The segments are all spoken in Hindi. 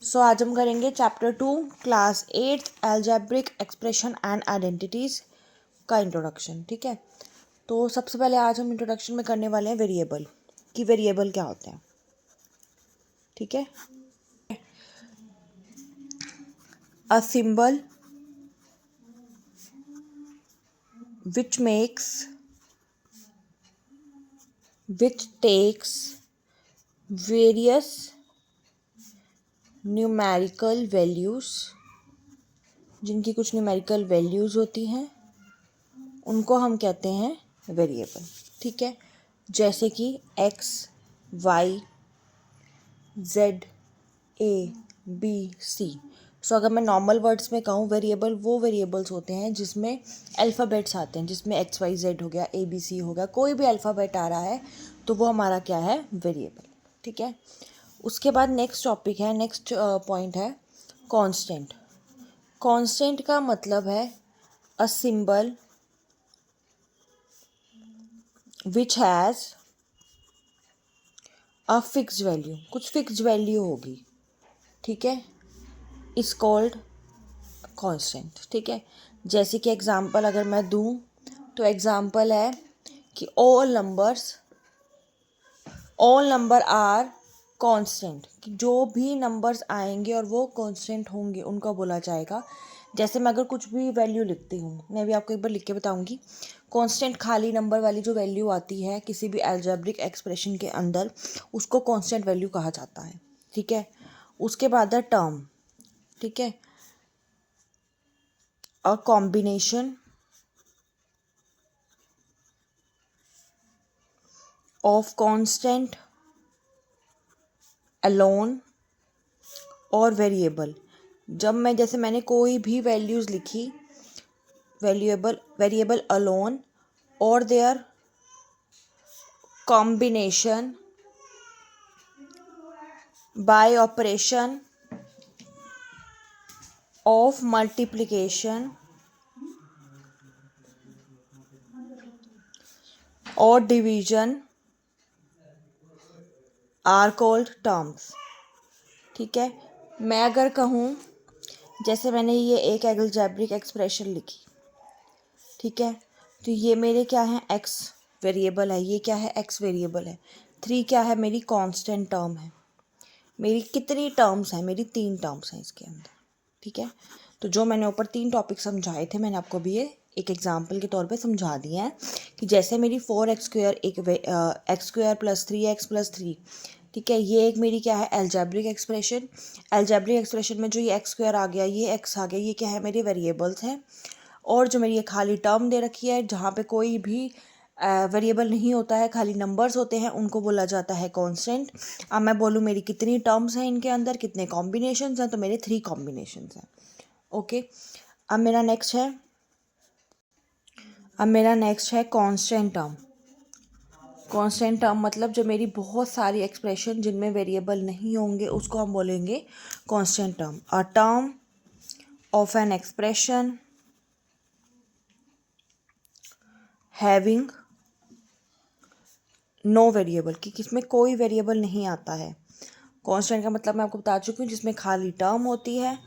सो आज हम करेंगे chapter 2 class 8 algebraic expression and identities का इंट्रोडक्शन। ठीक है, तो सबसे पहले आज हम इंट्रोडक्शन में करने वाले हैं वेरिएबल कि वेरिएबल क्या होते हैं। ठीक है, a symbol which takes various numerical values, जिनकी कुछ न्यूमेरिकल वैल्यूज़ होती हैं उनको हम कहते हैं वेरिएबल। ठीक है, जैसे कि एक्स, वाई, जेड, ए, बी, सी। सो अगर मैं नॉर्मल वर्ड्स में कहूँ वेरिएबल वो वेरिएबल्स होते हैं जिसमें अल्फ़ाबेट्स आते हैं, जिसमें एक्स वाई जेड हो गया, ए बी सी हो गया, कोई भी अल्फ़ाबेट आ रहा है तो वो हमारा क्या है, वेरिएबल। ठीक है, उसके बाद नेक्स्ट टॉपिक है, नेक्स्ट पॉइंट है कांस्टेंट। कांस्टेंट का मतलब है a symbol which has a fixed value, कुछ फिक्स्ड वैल्यू होगी। ठीक है, इज कॉल्ड कांस्टेंट। ठीक है, जैसे कि एग्जांपल अगर मैं दूं तो एग्जांपल है कि ऑल नंबर आर कांस्टेंट, कि जो भी नंबर्स आएंगे और वो कांस्टेंट होंगे उनको बोला जाएगा। जैसे मैं अगर कुछ भी वैल्यू लिखती हूँ, मैं भी आपको एक बार लिख के बताऊंगी। कांस्टेंट खाली नंबर वाली जो वैल्यू आती है किसी भी अलजेब्रिक एक्सप्रेशन के अंदर, उसको कांस्टेंट वैल्यू कहा जाता है। ठीक है, उसके बाद है टर्म। ठीक है, a combination of constant alone और वेरिएबल। जब मैं जैसे मैंने कोई भी वैल्यूज़ लिखी, वेरिएबल अलोन और there combination bye operation of multiplication और डिवीजन आर कॉल्ड टर्म्स। ठीक है, मैं अगर कहूँ जैसे मैंने ये एक अलजेब्रिक एक्सप्रेशन लिखी, ठीक है, तो ये मेरे क्या है, एक्स वेरिएबल है, ये क्या है, एक्स वेरिएबल है, 3 क्या है, मेरी कांस्टेंट टर्म है। मेरी कितनी टर्म्स हैं, मेरी 3 टर्म्स हैं इसके अंदर। ठीक है, तो जो मैंने ऊपर 3 टॉपिक समझाए थे मैंने आपको भी ये एक एग्जाम्पल के तौर पे समझा दिए हैं कि जैसे मेरी 4x² एक x² + 3x + 3। ठीक है, ये एक मेरी क्या है, अलजेब्रिक एक्सप्रेशन। अलजेब्रिक एक्सप्रेशन में जो ये x² आ गया, ये x आ गया, ये क्या है, मेरे वेरिएबल्स हैं। और जो मेरी ये खाली टर्म दे रखी है जहाँ पे कोई भी वेरिएबल नहीं होता है, खाली नंबर्स होते हैं, उनको बोला जाता है कांस्टेंट। अब मैं बोलूँ मेरी कितनी टर्म्स हैं इनके अंदर, कितने कॉम्बिनेशंस हैं, तो मेरे 3 कॉम्बिनेशंस हैं। ओके, अब मेरा नेक्स्ट है कांस्टेंट टर्म। कांस्टेंट टर्म मतलब जो मेरी बहुत सारी एक्सप्रेशन जिनमें वेरिएबल नहीं होंगे उसको हम बोलेंगे constant term. A term of an expression having no variable, कि किसमें कोई वेरिएबल नहीं आता है। कांस्टेंट का मतलब मैं आपको बता चुकी हूँ, जिसमें खाली टर्म होती है,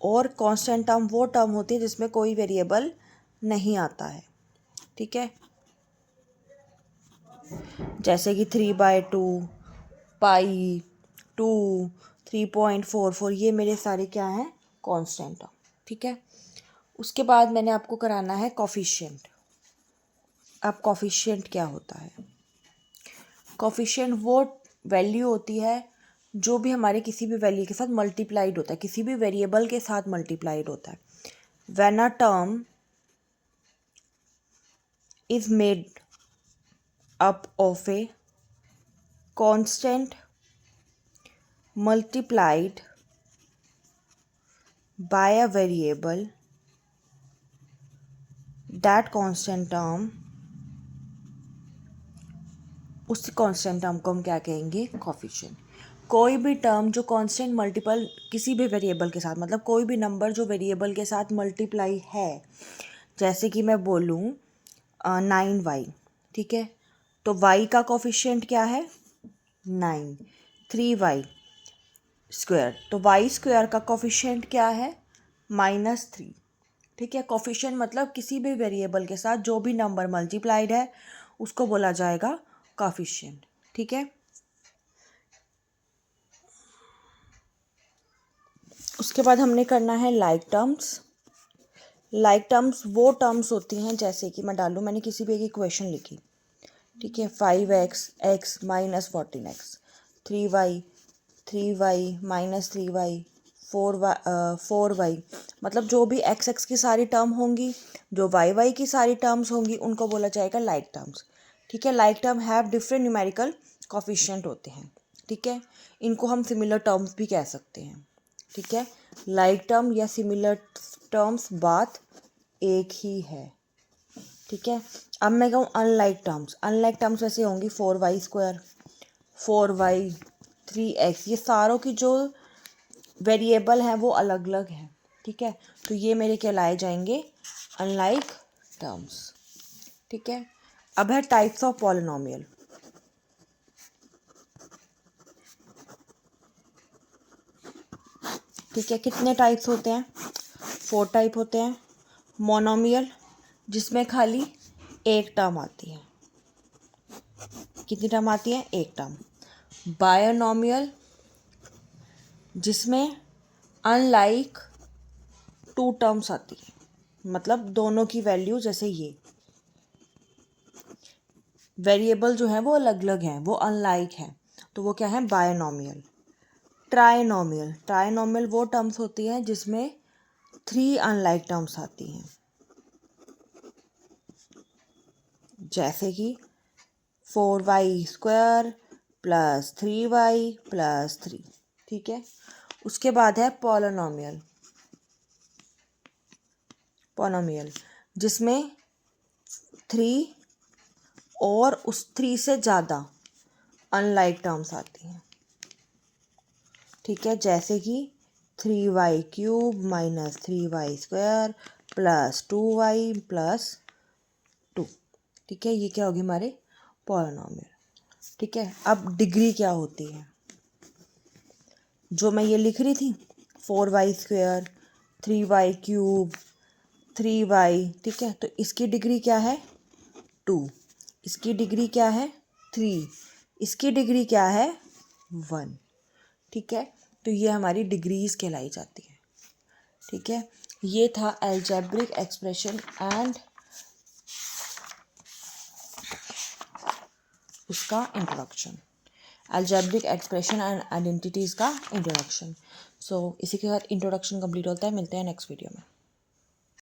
और कांस्टेंट टर्म वो टर्म होती है जिसमें कोई वेरिएबल नहीं आता है। ठीक है, जैसे कि 3/2, पाई, 2, 3.44, ये मेरे सारे क्या हैं, कांस्टेंट टर्म। ठीक है, उसके बाद मैंने आपको कराना है कोफिशिएंट। अब कोफिशिएंट क्या होता है, कोफिशिएंट वो वैल्यू होती है जो भी हमारे किसी भी वैल्यू के साथ मल्टीप्लाइड होता है, किसी भी वेरिएबल के साथ मल्टीप्लाइड होता है। When a term is made up of a constant multiplied by a variable, that constant term, उस कांस्टेंट टर्म को हम क्या कहेंगे, कोफिशिएंट। कोई भी टर्म जो कांस्टेंट मल्टीपल किसी भी वेरिएबल के साथ, मतलब कोई भी नंबर जो वेरिएबल के साथ मल्टीप्लाई है, जैसे कि मैं बोलूँ 9y। ठीक है, तो y का कोफिशिएंट क्या है, 9। 3y, स्क्वायर, तो वाई स्क्वायर का कोफिशिएंट क्या है? -3। ठीक है, कोफिशिएंट मतलब किसी भी वेरिएबल के साथ जो भी नंबर मल्टीप्लाइड है उसको बोला जाएगा कोफिशिएंट। ठीक है, उसके बाद हमने करना है लाइक टर्म्स। लाइक टर्म्स वो टर्म्स होती हैं, जैसे कि मैं डालूँ, मैंने किसी भी एक इक्वेशन लिखी, ठीक है, 5x x minus 14x, 3y minus 3y 4y, मतलब जो भी x की सारी टर्म होंगी, जो y की सारी टर्म्स होंगी, उनको बोला जाएगा लाइक टर्म्स। ठीक है, like term have different numerical coefficient होते हैं। ठीक है, इनको हम सिमिलर टर्म्स भी कह सकते हैं। ठीक है, लाइक टर्म या सिमिलर टर्म्स बात एक ही है। ठीक है, अब मैं कहूँ अनलाइक टर्म्स। अनलाइक टर्म्स वैसे होंगी 4y स्क्वायर, 4y, 3x, ये सारों की जो वेरिएबल हैं वो अलग अलग हैं। ठीक है, तो ये मेरे कहलाए जाएंगे अनलाइक टर्म्स। ठीक है, अब है टाइप्स ऑफ पॉलिनोमियल। ठीक है, कितने टाइप्स होते हैं? 4 टाइप होते हैं। मोनोमियल, जिसमें खाली एक टर्म आती है। कितनी टर्म आती है? एक टर्म। बायनोमियल, जिसमें अनलाइक 2 टर्म्स आती है, मतलब दोनों की वैल्यू, जैसे ये वेरिएबल जो है वो अलग अलग हैं, वो अनलाइक हैं, तो वो क्या है? बायनोमियल। ट्राइनोमियल, ट्राइनोमियल वो टर्म्स होती हैं जिसमें 3 अनलाइक टर्म्स आती हैं, जैसे कि 4y square plus 3y plus 3। ठीक है, उसके बाद है पॉलिनोमियल। पॉलिनोमियल जिसमें 3 और उस 3 से ज़्यादा अनलाइक टर्म्स आती हैं। ठीक है, जैसे कि 3y cube minus 3y square plus 2y plus 2। ठीक है, ये क्या होगी? हमारे पॉलिनोमियल। ठीक है, अब डिग्री क्या होती है? जो मैं ये लिख रही थी 4y square, 3y cube, 3y, ठीक है, तो इसकी डिग्री क्या है? 2। इसकी डिग्री क्या है? 3। इसकी डिग्री क्या है? 1। ठीक है, तो ये हमारी डिग्रीज कहलाई जाती है। ठीक है, ये था अलजेब्रिक एक्सप्रेशन एंड उसका introduction. Algebraic expression and identities का इंट्रोडक्शन। सो इसी के साथ इंट्रोडक्शन कंप्लीट होता है। मिलते हैं नेक्स्ट वीडियो में।